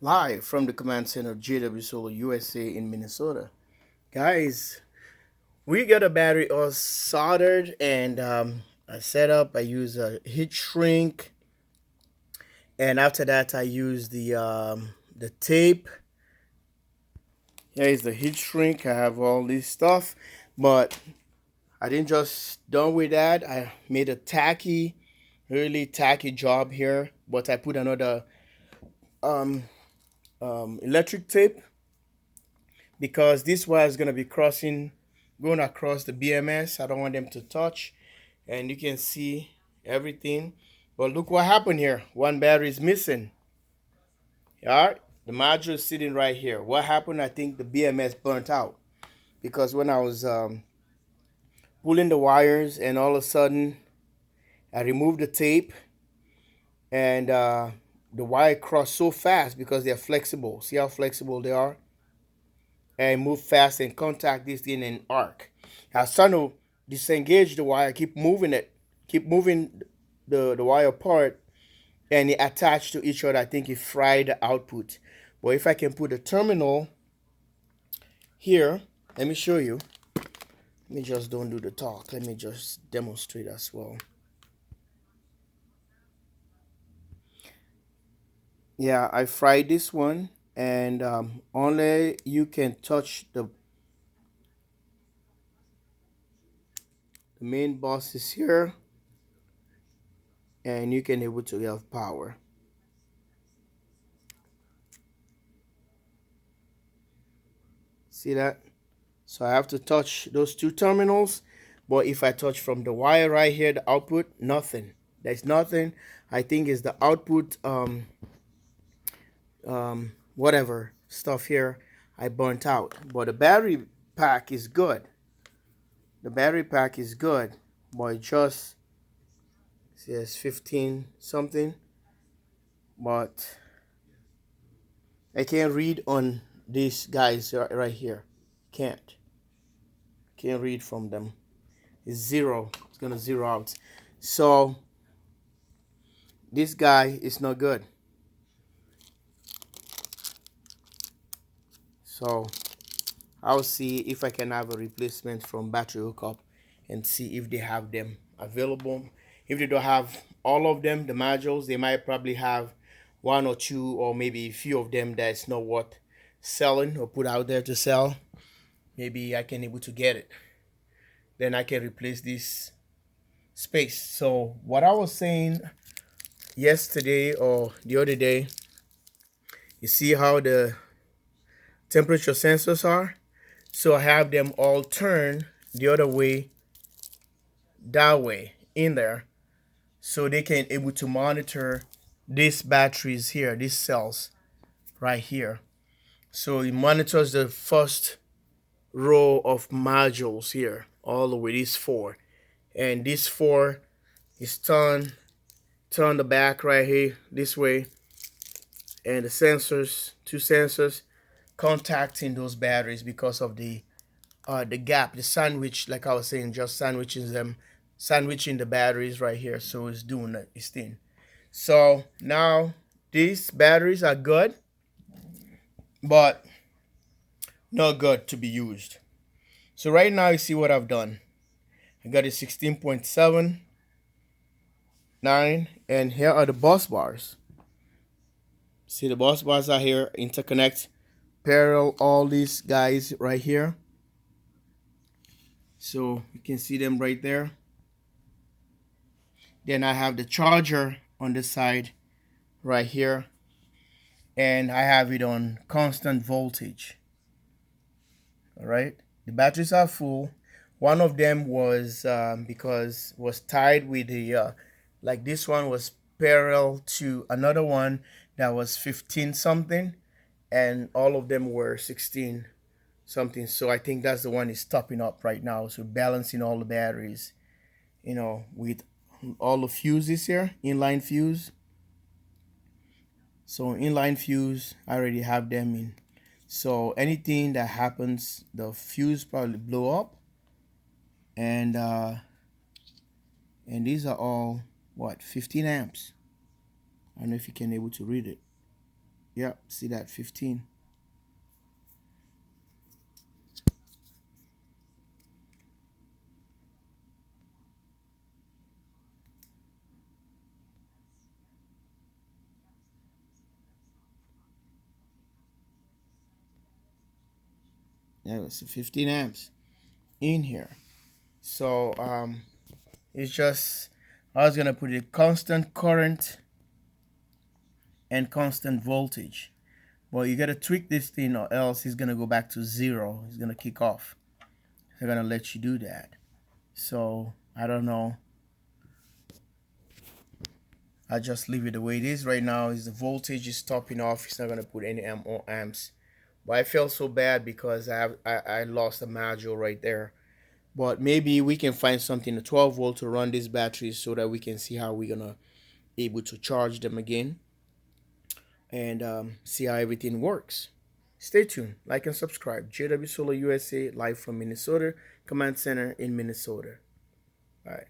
Live from the command center of JW Solar USA in Minnesota. Guys, we got a battery all soldered and I set up. I use a heat shrink, and after that I use the tape. Here is the heat shrink. I have all this stuff, but I didn't just done with that. I made a really tacky job here, but I put another um, electric tape because this wire is going to be going across the BMS. I don't want them to touch, and you can see everything. But look what happened here. One battery is missing. All right, the module is sitting right here. What happened? I think the BMS burnt out because when I was pulling the wires, and all of a sudden I removed the tape, and the wire crossed so fast because they're flexible. See how flexible they are? And move fast and contact this thing and arc. I was trying to disengage the wire, keep moving the wire apart, and it attached to each other. I think it fried the output. But if I can put a terminal here, let me show you. Let me just don't do the talk. Let me just demonstrate as well. Yeah, I fried this one, and only you can touch the main bus is here, and you can able to have power. See that? So I have to touch those two terminals, but if I touch from the wire right here, the output, nothing. There's nothing. I think is the output whatever stuff here I burnt out. But the battery pack is good. The battery pack is good, but it just says 15 something, but I can't read on these guys right here. Can't read from them. It's zero. It's gonna zero out. So this guy is not good. So I'll see if I can have a replacement from battery hookup and see if they have them available. If they don't have all of them, the modules, they might probably have one or two or maybe a few of them that's not worth selling or put out there to sell. Maybe I can able to get it. Then I can replace this space. So what I was saying yesterday or the other day, you see how the temperature sensors are? So I have them all turned the other way, that way in there, so they can able to monitor these batteries here, these cells right here. So it monitors the first row of modules here, all the way these four. And this four is turn the back right here this way, and the sensors, two sensors contacting those batteries because of the gap, the sandwich, like I was saying, just sandwiching the batteries right here. So it's doing its thing. So now these batteries are good, but not good to be used. So right now you see what I've done. I got a 16.79, and here are the bus bars. See, the bus bars are here, interconnect, parallel all these guys right here. So you can see them right there. Then I have the charger on the side right here, and I have it on constant voltage. All right, the batteries are full. One of them was because was tied with the like this one was parallel to another one that was 15 something, and all of them were 16 something. So I think that's the one is topping up right now. So balancing all the batteries, with all the fuses here, inline fuse. So inline fuse, I already have them in. So anything that happens, the fuse probably blow up, and these are all what 15 amps. I don't know if you can able to read it. Yep, see that 15. Yeah, it's 15 amps in here. So it's just, I was gonna put a constant current and constant voltage. Well, you gotta tweak this thing or else it's gonna go back to zero. It's gonna kick off. They're gonna let you do that. So I don't know. I just leave it the way it is right now. Is the voltage is topping off. It's not gonna put any more amps. But I felt so bad because I lost a module right there. But maybe we can find something a 12 volt to run these batteries so that we can see how we're gonna able to charge them again and see how everything works. Stay tuned, like and subscribe. JW Solar USA, live from Minnesota, Command Center in Minnesota. All right.